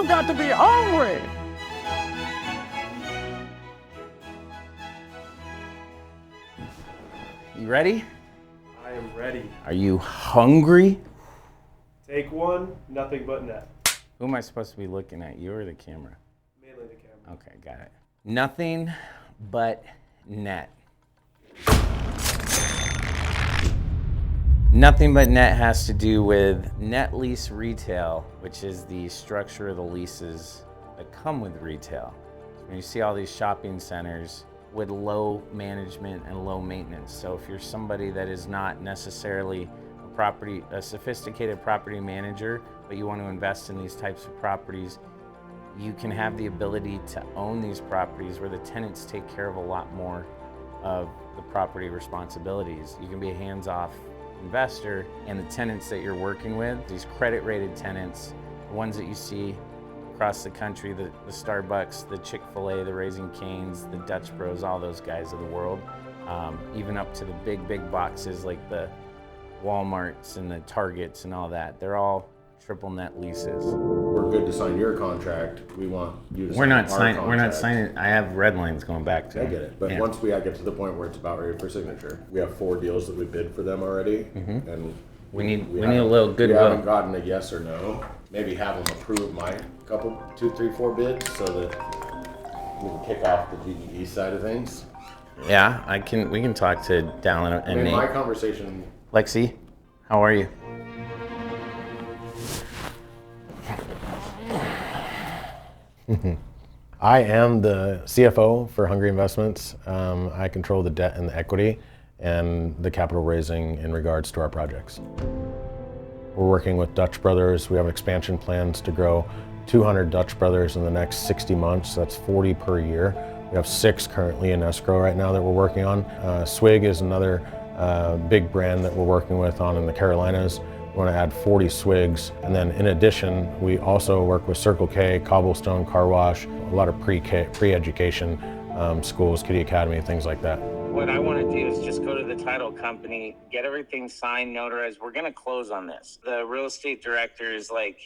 You got to be hungry. You ready? I am ready. Are you hungry? Take one, nothing but net. Who am I supposed to be looking at, you or the camera? Mainly the camera. Okay, got it. Nothing but net. Nothing but net has to do with net lease retail, which is the structure of the leases that come with retail. So when you see all these shopping centers with low management and low maintenance. So if you're somebody that is not necessarily a sophisticated property manager, but you want to invest in these types of properties, you can have the ability to own these properties where the tenants take care of a lot more of the property responsibilities. You can be a hands-off investor, and the tenants that you're working with, these credit-rated tenants, the ones that you see across the country, the Starbucks, the Chipotle, the Raising Cane's, the Dutch Bros, all those guys of the world, even up to the big boxes like the Walmarts and the Targets and all that. They're all triple net leases. We're good to sign your contract. We want you to We're not sign our We're not contract. signing. I have red lines going back to. I get it, but yeah. once we get to the point where it's about ready for signature, we have 4 deals that we bid for them already, and we need a little goodwill. We haven't gotten a yes or no. Maybe have them approve my couple, 2, 3, 4 bids so that we can kick off the GDE side of things. Yeah, we can talk to Dallin and Nate. My conversation. Lexi, how are you? I am the CFO for Hungry Investments. I control the debt and the equity and the capital raising in regards to our projects. We're working with Dutch Brothers. We have expansion plans to grow 200 Dutch Brothers in the next 60 months. That's 40 per year. We have 6 currently in escrow right now that we're working on. Swig is another big brand that we're working with in the Carolinas. We want to add 40 Swigs. And then in addition, we also work with Circle K, Cobblestone, Car Wash, a lot of pre-education schools, Kitty Academy, things like that. What I want to do is just go to the title company, get everything signed, notarized. We're going to close on this. The real estate director is like,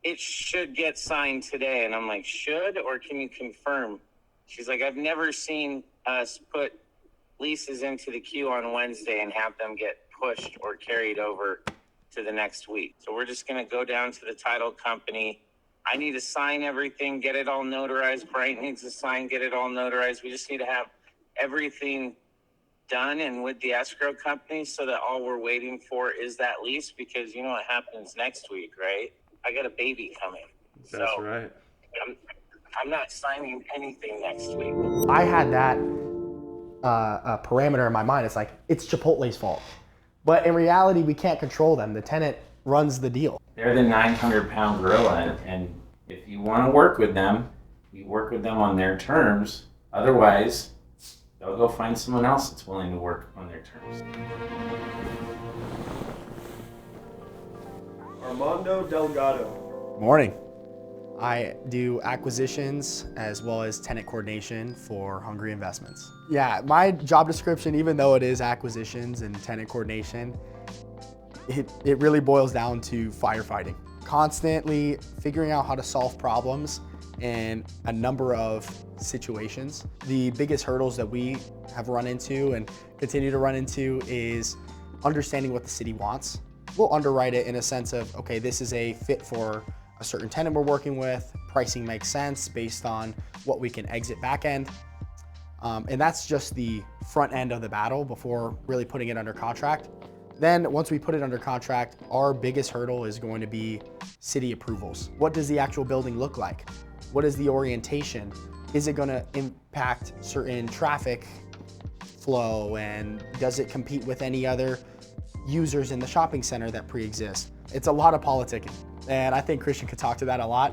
it should get signed today. And I'm like, should, or can you confirm? She's like, I've never seen us put leases into the queue on Wednesday and have them get pushed or carried over to the next week. So we're just going to go down to the title company. I need to sign everything, get it all notarized. Bryant needs to sign, get it all notarized. We just need to have everything done and with the escrow company so that all we're waiting for is that lease, because you know what happens next week, right? I got a baby coming. That's right. I'm not signing anything next week. I had that parameter in my mind. It's like, it's Chipotle's fault. But in reality, we can't control them. The tenant runs the deal. They're the 900-pound gorilla, and if you want to work with them, you work with them on their terms. Otherwise, they'll go find someone else that's willing to work on their terms. Armando Delgado. Morning. I do acquisitions as well as tenant coordination for Hungry Investments. Yeah, my job description, even though it is acquisitions and tenant coordination, it really boils down to firefighting. Constantly figuring out how to solve problems in a number of situations. The biggest hurdles that we have run into and continue to run into is understanding what the city wants. We'll underwrite it in a sense of, okay, this is a fit for a certain tenant we're working with, pricing makes sense based on what we can exit back end. And that's just the front end of the battle before really putting it under contract. Then once we put it under contract, our biggest hurdle is going to be city approvals. What does the actual building look like? What is the orientation? Is it gonna impact certain traffic flow, and does it compete with any other users in the shopping center that pre-exist? It's a lot of politicking, and I think Christian could talk to that a lot.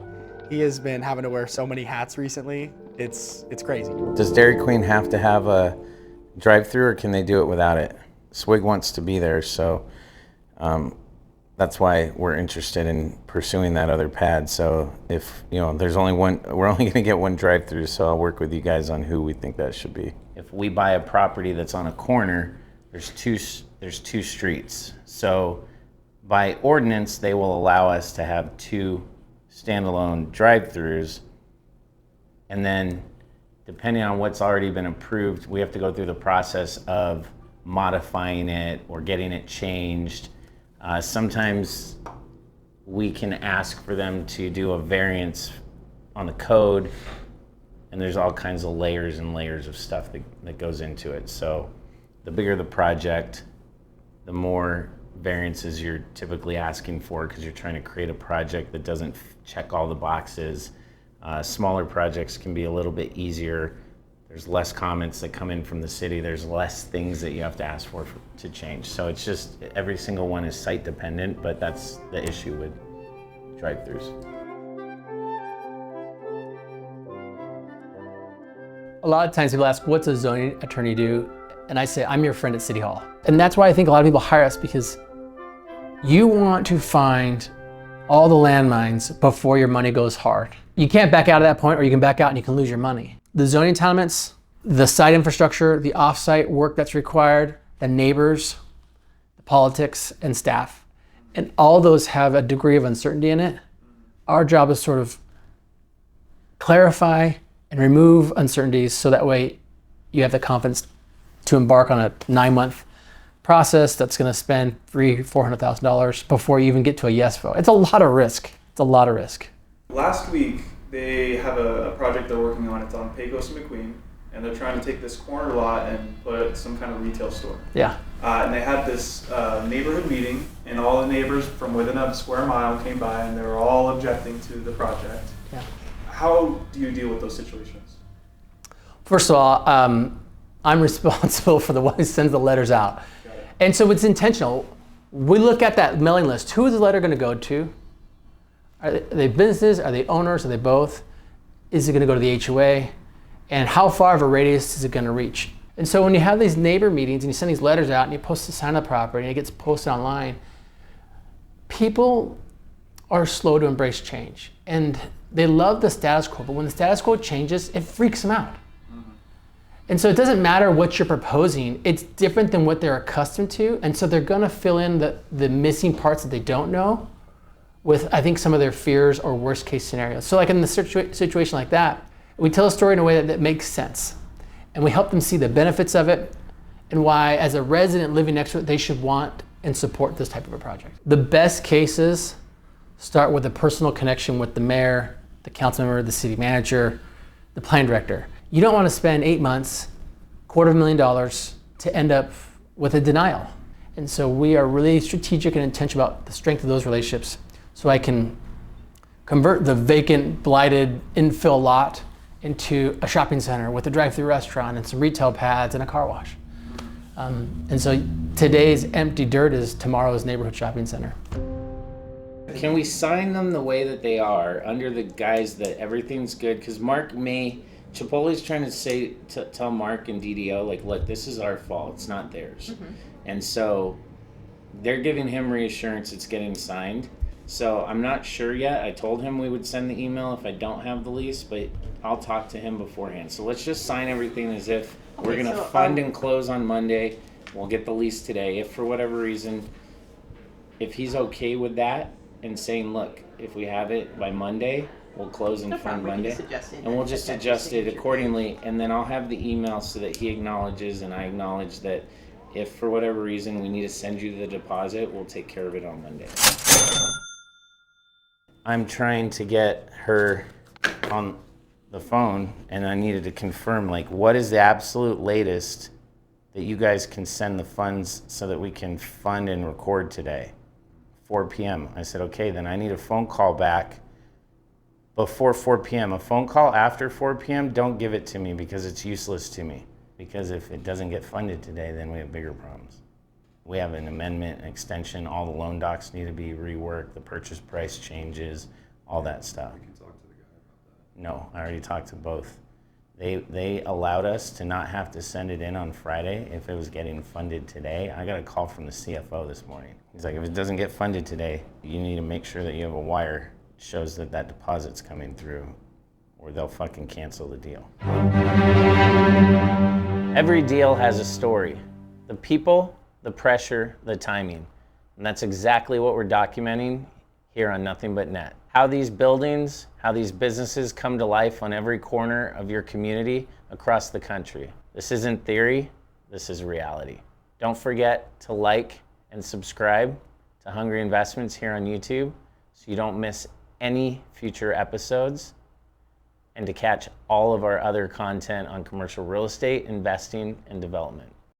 He has been having to wear so many hats recently. It's crazy. Does Dairy Queen have to have a drive-through, or can they do it without it? Swig wants to be there, so that's why we're interested in pursuing that other pad. So if, there's only one, we're only gonna get one drive-through, so I'll work with you guys on who we think that should be. If we buy a property that's on a corner, there's two streets. So by ordinance, they will allow us to have 2 standalone drive-throughs. And then depending on what's already been approved, we have to go through the process of modifying it or getting it changed. Sometimes we can ask for them to do a variance on the code, and there's all kinds of layers and layers of stuff that goes into it. So the bigger the project, the more variances you're typically asking for, because you're trying to create a project that doesn't check all the boxes. Smaller projects can be a little bit easier. There's less comments that come in from the city. There's less things that you have to ask for to change. So it's just, every single one is site dependent, but that's the issue with drive-throughs. A lot of times people ask, what's a zoning attorney do? And I say, I'm your friend at City Hall. And that's why I think a lot of people hire us, because you want to find all the landmines before your money goes hard. You can't back out at that point, or you can back out and you can lose your money. The zoning entitlements, the site infrastructure, the off-site work that's required, the neighbors, the politics, and staff. And all those have a degree of uncertainty in it. Our job is sort of clarify and remove uncertainties, so that way you have the confidence to embark on a 9-month process that's going to spend $300,000-$400,000 before you even get to a yes vote. It's a lot of risk. It's a lot of risk. Last week, they have a project they're working on. It's on Pecos and McQueen, and they're trying to take this corner lot and put some kind of retail store. Yeah. And they had this neighborhood meeting, and all the neighbors from within a square mile came by, and they were all objecting to the project. Yeah. How do you deal with those situations? First of all, I'm responsible for the one who sends the letters out. And so it's intentional. We look at that mailing list. Who is the letter going to go to? Are they businesses? Are they owners? Are they both? Is it going to go to the HOA? And how far of a radius is it going to reach? And so when you have these neighbor meetings and you send these letters out and you post the sign of the property and it gets posted online, people are slow to embrace change. And they love the status quo, but when the status quo changes, it freaks them out. And so it doesn't matter what you're proposing, it's different than what they're accustomed to. And so they're gonna fill in the missing parts that they don't know with, I think, some of their fears or worst case scenarios. So like in the situation like that, we tell a story in a way that makes sense. And we help them see the benefits of it and why, as a resident living next to it, they should want and support this type of a project. The best cases start with a personal connection with the mayor, the council member, the city manager, the plan director. You don't want to spend 8 months, $250,000 to end up with a denial. And so we are really strategic and intentional about the strength of those relationships, so I can convert the vacant, blighted infill lot into a shopping center with a drive-through restaurant and some retail pads and a car wash. And so today's empty dirt is tomorrow's neighborhood shopping center. Can we sign them the way that they are, under the guise that everything's good? Because Chipotle's trying to tell Mark and DDO, like, look, this is our fault, it's not theirs. Mm-hmm. And so they're giving him reassurance it's getting signed. So I'm not sure yet. I told him we would send the email if I don't have the lease, but I'll talk to him beforehand. So let's just sign everything as if we're going to fund and close on Monday. We'll get the lease today. If for whatever reason, if he's okay with that and saying, look, if we have it by Monday, we'll close and fund Monday. And we'll just adjust it accordingly. And then I'll have the email so that he acknowledges and I acknowledge that if for whatever reason we need to send you the deposit, we'll take care of it on Monday. I'm trying to get her on the phone, and I needed to confirm, like, what is the absolute latest that you guys can send the funds so that we can fund and record today? 4 p.m. I said, okay, then I need a phone call back before 4 p.m. A phone call after 4 p.m., don't give it to me because it's useless to me. Because if it doesn't get funded today, then we have bigger problems. We have an amendment, an extension, all the loan docs need to be reworked, the purchase price changes, all that stuff. You can talk to the guy about that. No, I already talked to both. They allowed us to not have to send it in on Friday if it was getting funded today. I got a call from the CFO this morning. He's like, if it doesn't get funded today, you need to make sure that you have a wire that shows that that deposit's coming through, or they'll fucking cancel the deal. Every deal has a story. The people, the pressure, the timing. And that's exactly what we're documenting here on Nothing But Net. how these buildings, how these businesses come to life on every corner of your community across the country. This isn't theory, this is reality. Don't forget to like and subscribe to Hungry Investments here on YouTube so you don't miss any future episodes, and to catch all of our other content on commercial real estate, investing, and development.